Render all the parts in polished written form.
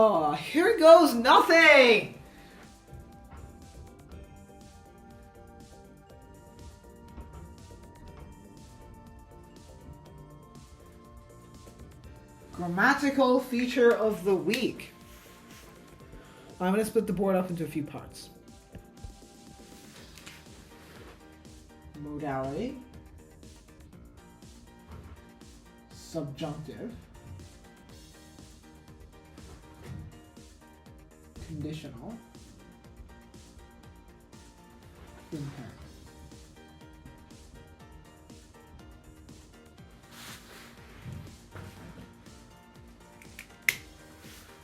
Oh, here goes nothing! Grammatical feature of the week. I'm going to split the board up into a few parts. Modality. Subjunctive. Conditional. Imperative.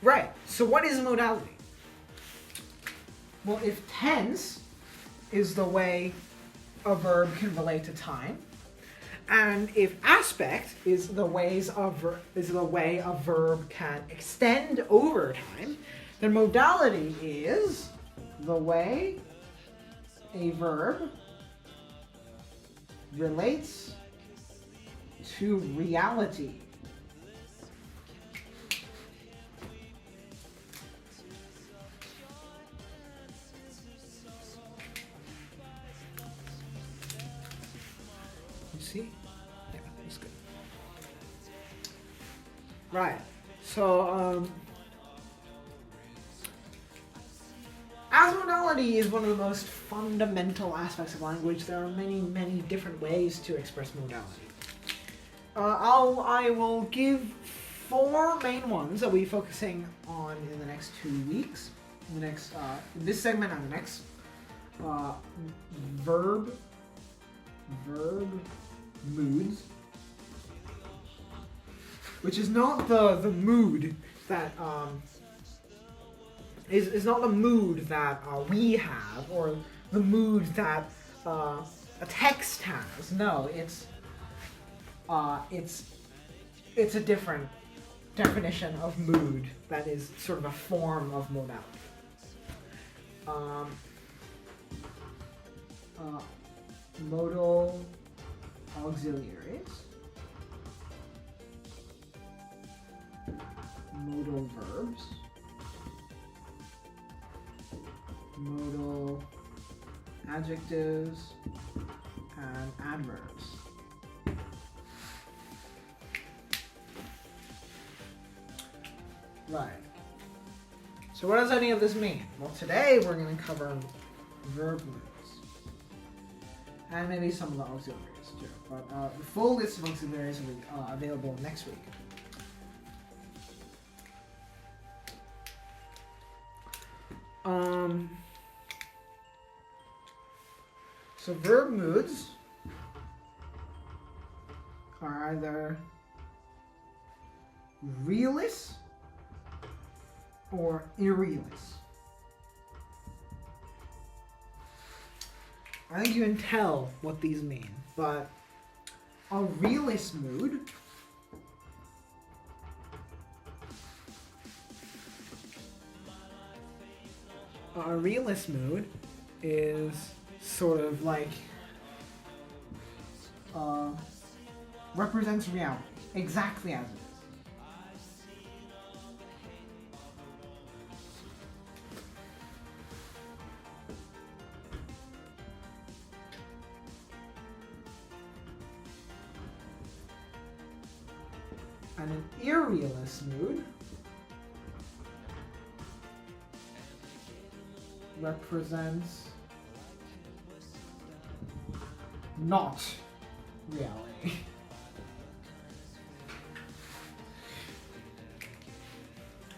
Right, so what is modality? Well, if tense is the way a verb can relate to time, and if aspect is the way a verb can extend over time, then modality is the way a verb relates to reality. See? Yeah, that's good. Right. So, as modality is one of the most fundamental aspects of language, there are many, many different ways to express modality. I will give 4 main ones that we'll be focusing on in the next 2 weeks. In the next, this segment and the next. Verb moods, which is not the mood that is not the mood that we have, or the mood that a text has. No, it's a different definition of mood that is sort of a form of modality. Modal auxiliaries, modal verbs, modal adjectives, and adverbs. Right. So what does any of this mean? Well, today we're going to cover verb moods. And maybe some of the auxiliaries too. But the full list of auxiliaries will be available next week. So verb moods are either realist or irrealist. I think you can tell what these mean, but a realist mood is sort of like represents reality exactly as it is. And an irrealist mood represents not reality.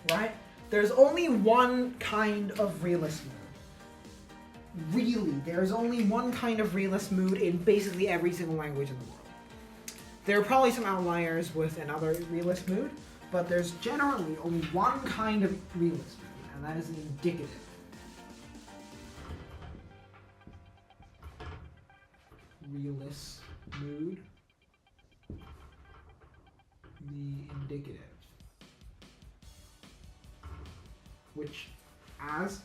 Right? There's only one kind of realist mood. Really, there's only one kind of realist mood in basically every single language in the world. There are probably some outliers with another realist mood, but there's generally only one kind of realist mood, and that is an indicative. Realist mood, the indicative, which, as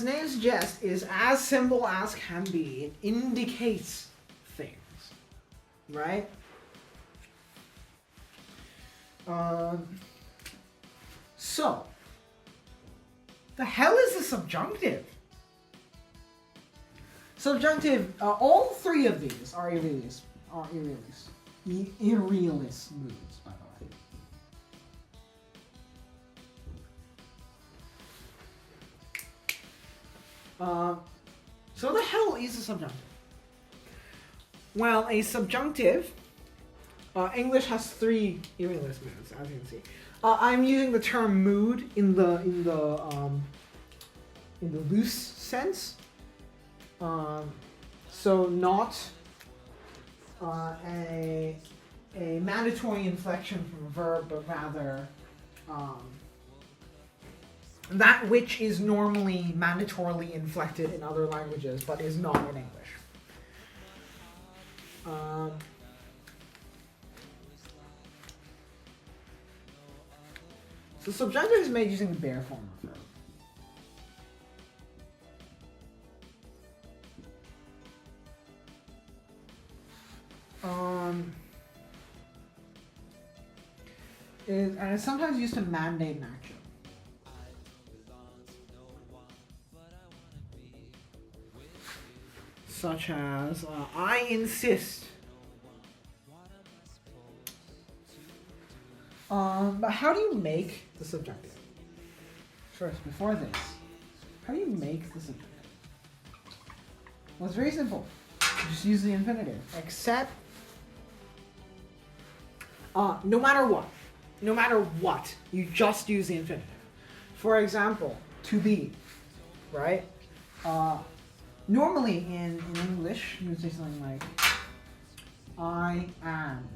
name suggests, is as simple as can be. It indicates things, right? So, The hell is the subjunctive? Subjunctive, all three of these are irrealist moods, by the way. So the hell is a subjunctive? Well, a subjunctive, English has three irrealist moods, as you can see. I'm using the term mood in the loose sense. So not a mandatory inflection from a verb, but rather that which is normally mandatorily inflected in other languages, but is not in English. So subjunctive is made using the bare form of verb. And it's sometimes used to mandate an action. Such as, I insist. But how do you make the subjunctive? First, before this, how do you make the subjunctive? Well, it's very simple. You just use the infinitive. Except, no matter what, you just use the infinitive. For example, to be, right? Normally in English, you would say something like, I am.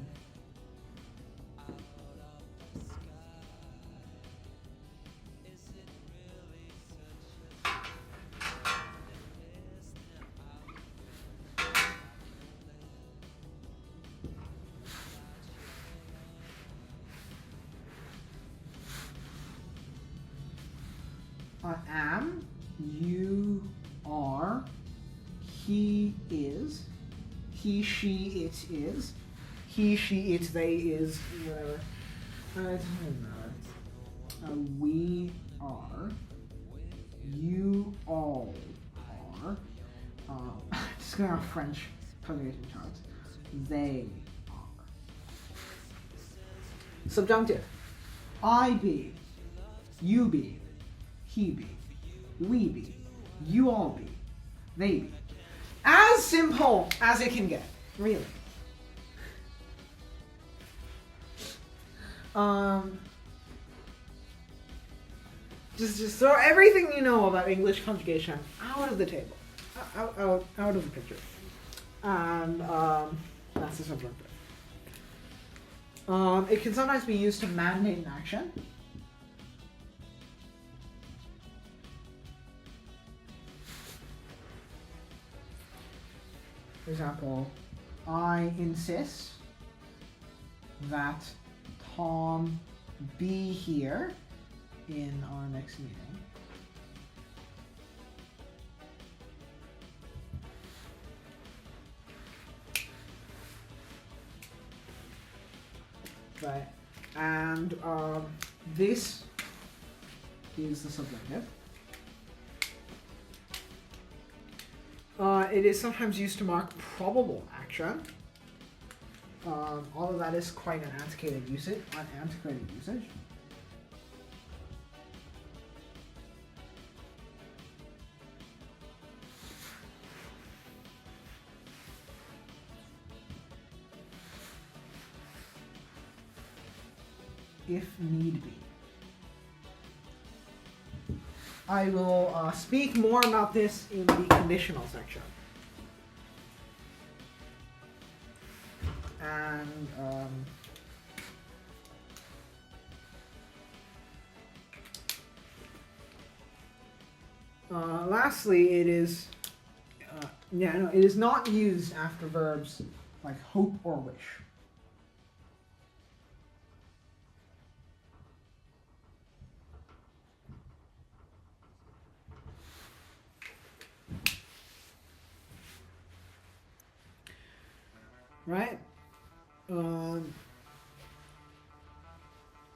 I am, you are, he is, he, she, it is, he, she, it, they is, whatever. It doesn't matter. We are, you all are, just gonna have French punctuation charts, they are. Subjunctive. I be, you be, he be, we be, you all be, they be. As simple as it can get, really. Just throw everything you know about English conjugation out of the table, out of the picture, and that's the subjunctive. It can sometimes be used to mandate an action. For example, I insist that Tom be here in our next meeting. Right, and this is the subjunctive. It is sometimes used to mark probable action. Although that is quite an antiquated usage. If need be. I will speak more about this in the conditional section. And lastly, it is it is not used after verbs like hope or wish. Right?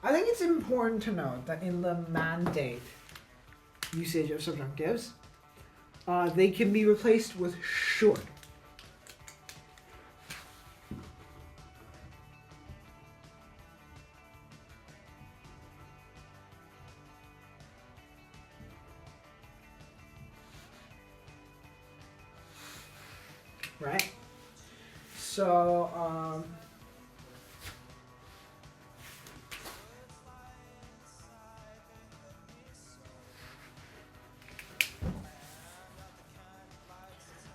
I think it's important to note that in the mandate usage of subjunctives, they can be replaced with should. Right? So,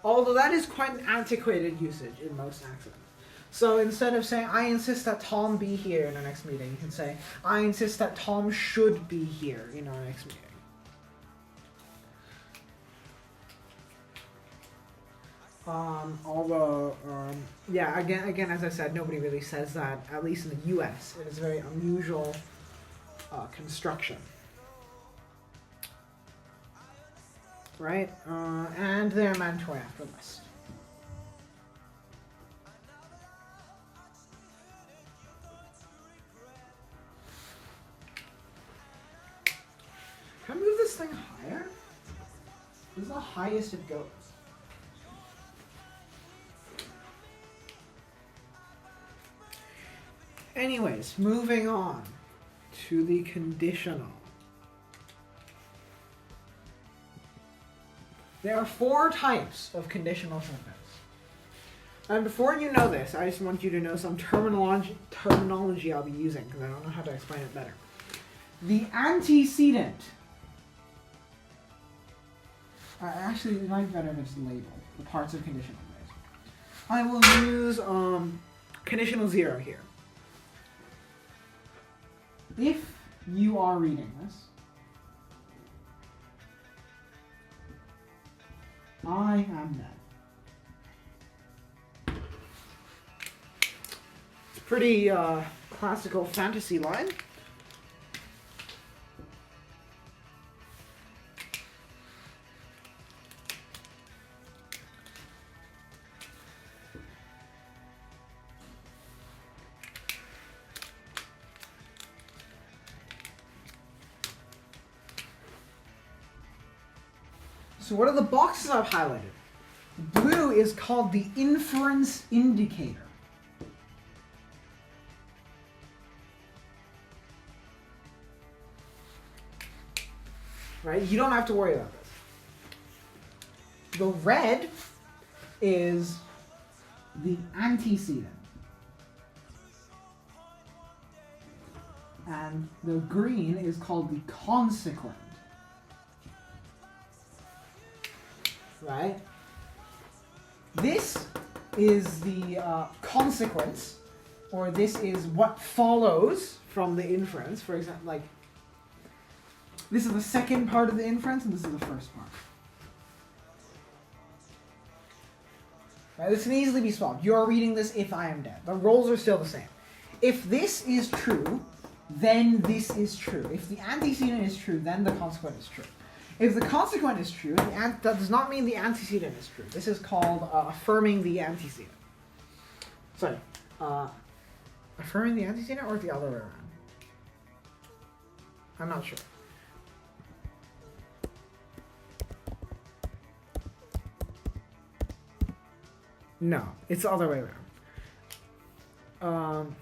although that is quite an antiquated usage in most accents. So instead of saying, I insist that Tom be here in our next meeting, you can say, I insist that Tom should be here in our next meeting. Yeah, again, as I said, nobody really says that, at least in the US. It is a very unusual construction. Right? And they're mandatory after list. Can I move this thing higher? This is the highest it goes. Anyways, moving on to the conditional. There are 4 types of conditional sentence. And before you know this, I just want you to know some terminology I'll be using, because I don't know how to explain it better. The antecedent. Actually, it might be better to just label the parts of conditional. I will use conditional 0 here. If you are reading this, I am dead. It's a pretty classical fantasy line. So what are the boxes I've highlighted? Blue is called the inference indicator. Right? You don't have to worry about this. The red is the antecedent. And the green is called the consequent. Right? This is the consequence, or this is what follows from the inference. For example, like, this is the second part of the inference, and this is the first part. Right? This can easily be swapped. You're reading this if I am dead. The roles are still the same. If this is true, then this is true. If the antecedent is true, then the consequent is true. If the consequent is true, that does not mean the antecedent is true. This is called affirming the antecedent. Sorry, affirming the antecedent or the other way around? I'm not sure. No, it's the other way around.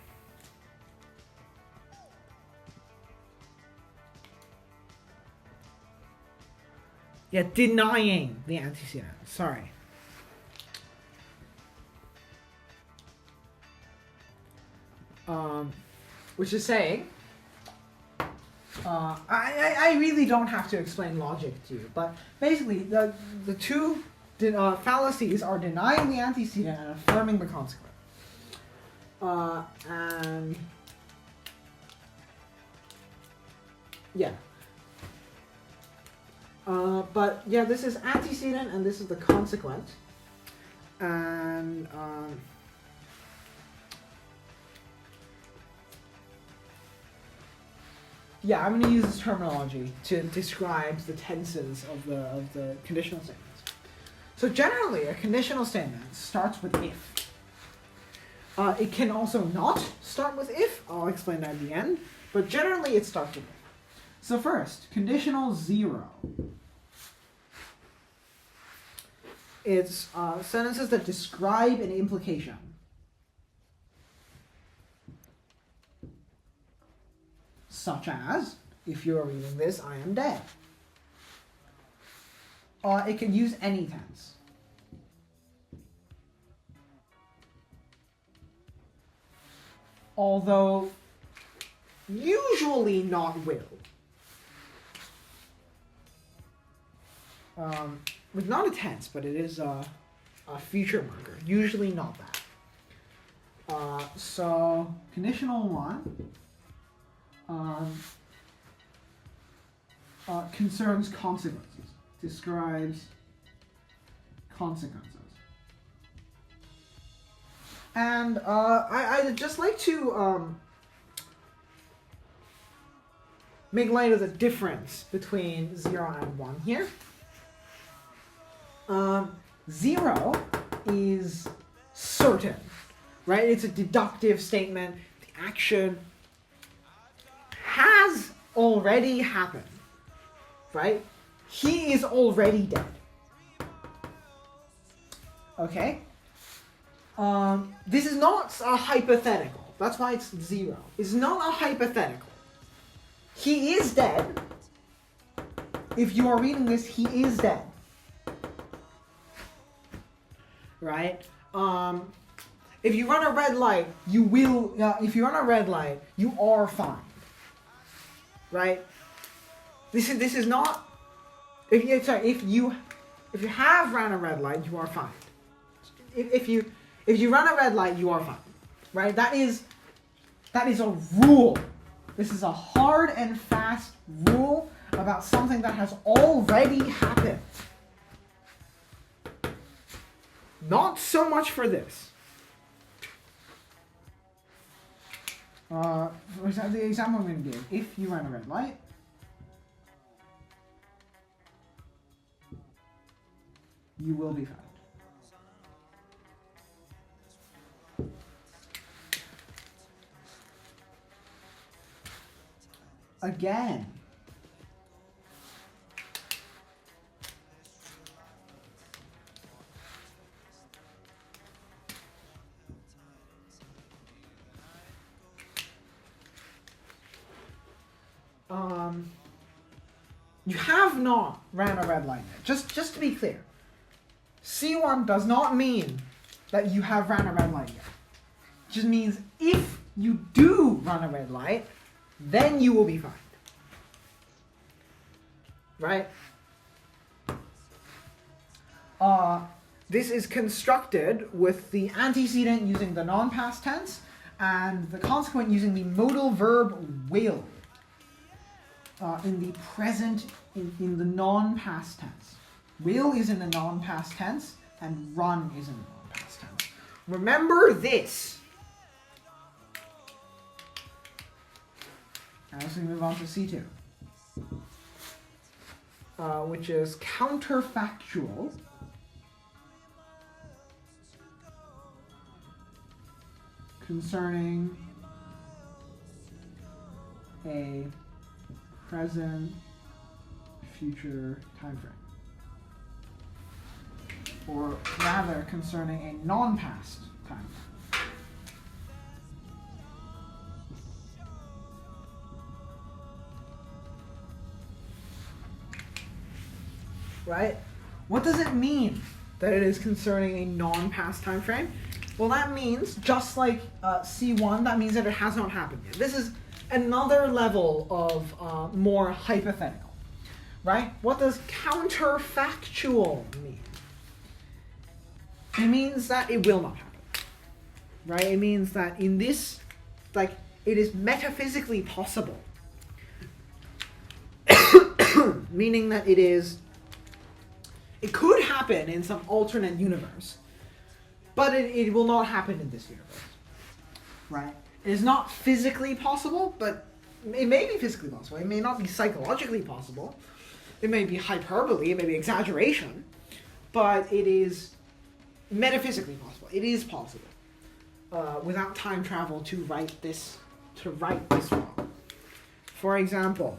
Yeah, denying the antecedent. Sorry. Which is saying, I really don't have to explain logic to you, but basically the two fallacies are denying the antecedent and affirming the consequent. And yeah. But yeah, this is antecedent and this is the consequent. And yeah, I'm going to use this terminology to describe the tenses of the conditional statements. So generally, a conditional statement starts with if. It can also not start with if. I'll explain that at the end. But generally, it starts with if. So first, conditional 0. It's sentences that describe an implication. Such as, if you're reading this, I am dead. It can use any tense. Although, usually not will. It's not a tense, but it is a future marker. Usually not that. So, conditional 1 concerns consequences, describes consequences. And I'd just like to make light of the difference between 0 and 1 here. 0 is certain, right? It's a deductive statement. The action has already happened, right? He is already dead. Okay? This is not a hypothetical. That's why it's 0. It's not a hypothetical. He is dead. If you are reading this, he is dead. Right? If you run a red light, you will. If you run a red light, you are fine. Right? This is not. If you have ran a red light, you are fine. If you run a red light, you are fine. Right? That is a rule. This is a hard and fast rule about something that has already happened. Not so much for this. For example, the example I'm going to give, if you run a red light, you will be fine. Again, you have not ran a red light yet. Just to be clear, C1 does not mean that you have ran a red light yet. It just means if you do run a red light, then you will be fine. Right? This is constructed with the antecedent using the non-past tense and the consequent using the modal verb will. In the present, in the non-past tense. Will is in the non-past tense and run is in the non-past tense. Remember this. As we move on to C2, which is counterfactual. Concerning a present, future time frame. Or rather, concerning a non-past time frame. Right? What does it mean that it is concerning a non-past time frame? Well, that means, just like C1, that means that it has not happened yet. This is another level of more hypothetical, right? What does counterfactual mean? It means that it will not happen, right? It means that in this, like, it is metaphysically possible, meaning that it could happen in some alternate universe, but it will not happen in this universe, right? It is not physically possible, but it may be physically possible. It may not be psychologically possible. It may be hyperbole, it may be exaggeration, but it is metaphysically possible. It is possible without time travel to write this wrong. For example,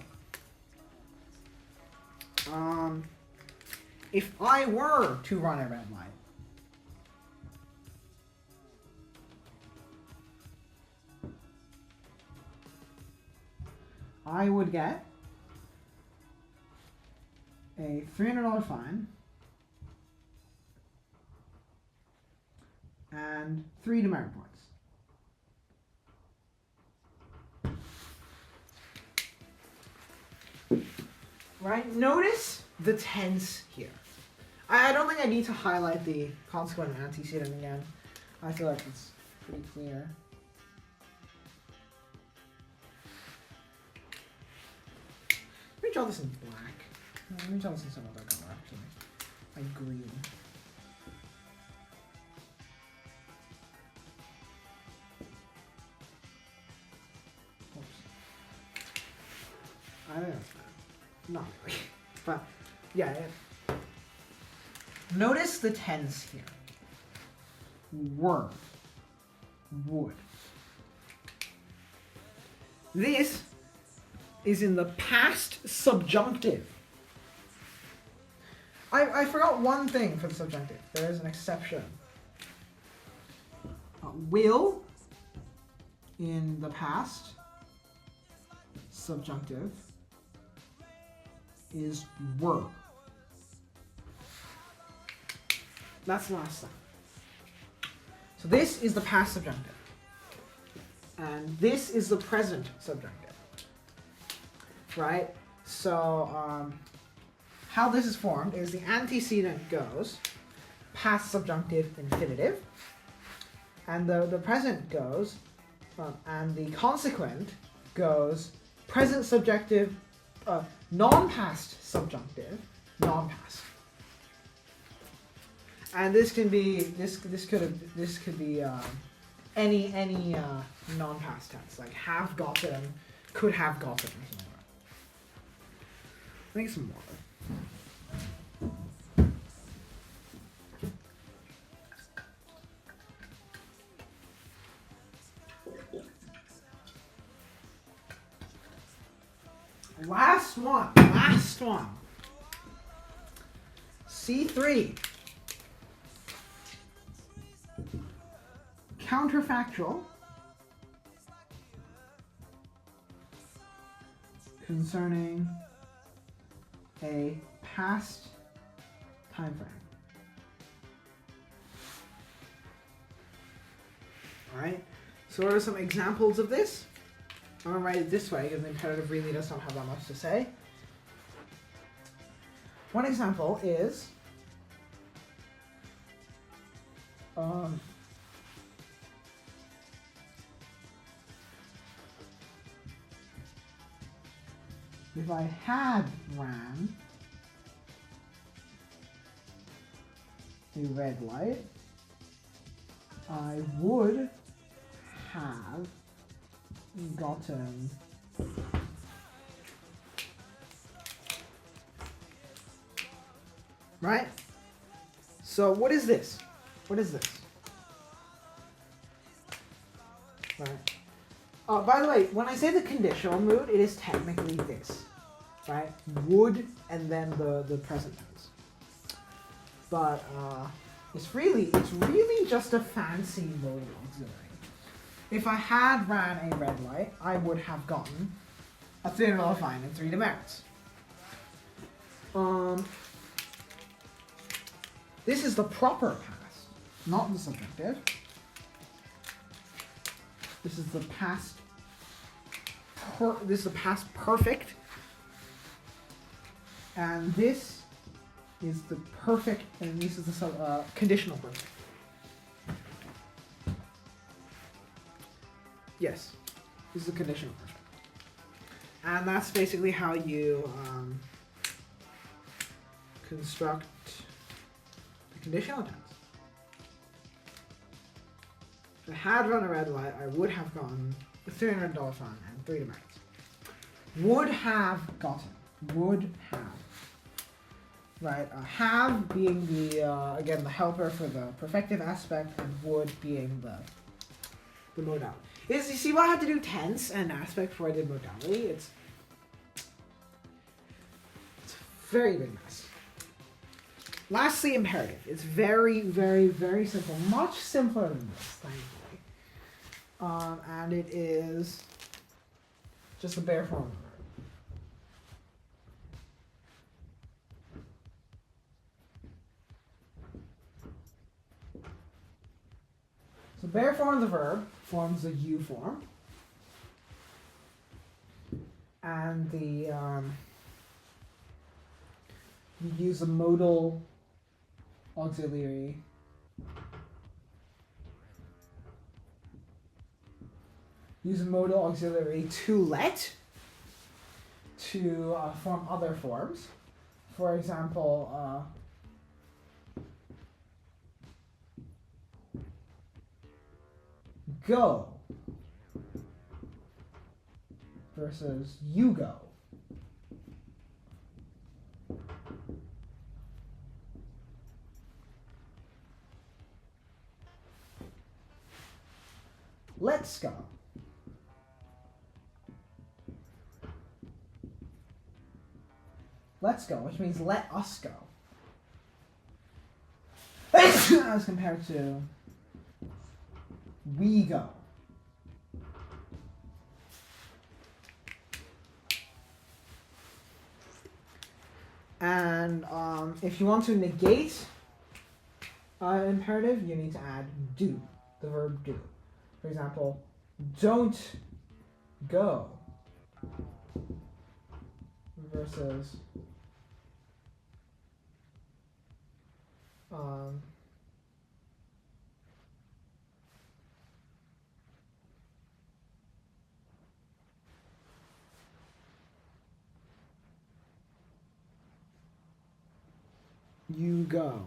If I were to run a red light, I would get a $300 fine and 3 demerit points. Right? Notice the tense here. I don't think I need to highlight the consequent and antecedent again. I feel like it's pretty clear. Let me draw this in black. Let me draw this in some other color, actually. Like green. Oops. I don't know. Not really. But, yeah. Notice the tense here. Were. Would. This is in the past subjunctive. I forgot one thing for the subjunctive. There is an exception. Will in the past subjunctive is were. That's the last thing. So this is the past subjunctive. And this is the present subjunctive. Right? So how this is formed is the antecedent goes past subjunctive infinitive. And the present goes, and the consequent goes present subjective, non-past subjunctive, non-past. And this can be this could be any non-past tense, like have gotten, could have gotten, or something like that. Make some more. Last one. C3. Counterfactual concerning a past time frame. All right. So what are some examples of this? I'm going to write it this way because the imperative really does not have that much to say. One example is if I had ran a red light, I would have gotten right? So what is this? What is this? Right. By the way, when I say the conditional mood, it is technically this, right? Would and then the present tense. But it's really just a fancy mode of auxiliary. If I had ran a red light, I would have gotten a $300 fine and 3 demerits. This is the proper past, not the subjunctive. This is the past. This is the past perfect, and this is the perfect, and this is the conditional perfect. Yes, this is the conditional perfect, and that's basically how you construct the conditional tense. If I had run a red light, I would have gotten a $300 fine and 3 demerits. Would have gotten. Would have. Right. Have being the again the helper for the perfective aspect, and would being the modality. You see why I had to do tense and aspect before I did modality? It's Very big mess. Lastly, imperative. It's very, very, very simple. Much simpler than this, thankfully. And it is just the bare form of the verb. So bare form of the verb forms the U form. And the you use a modal auxiliary to let to form other forms. For example, go versus you go. Let's go. Let's go, which means let us go. As compared to we go. And if you want to negate imperative, you need to add do, the verb do. For example, don't go versus you go.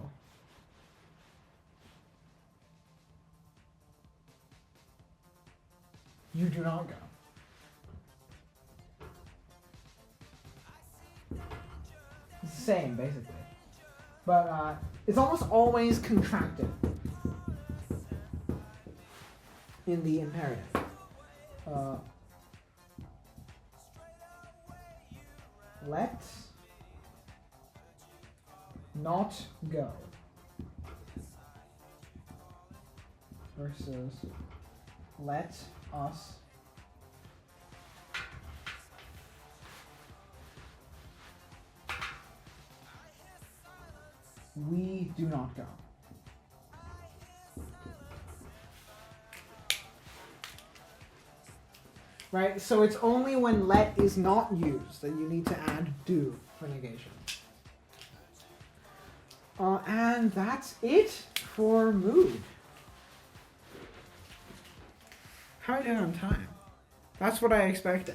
You do not go. It's the same, basically. But it's almost always contracted in the imperative. Let not go versus let us we do not go. Right? So it's only when let is not used that you need to add do for negation. And that's it for mood. How are you doing on time? That's what I expected.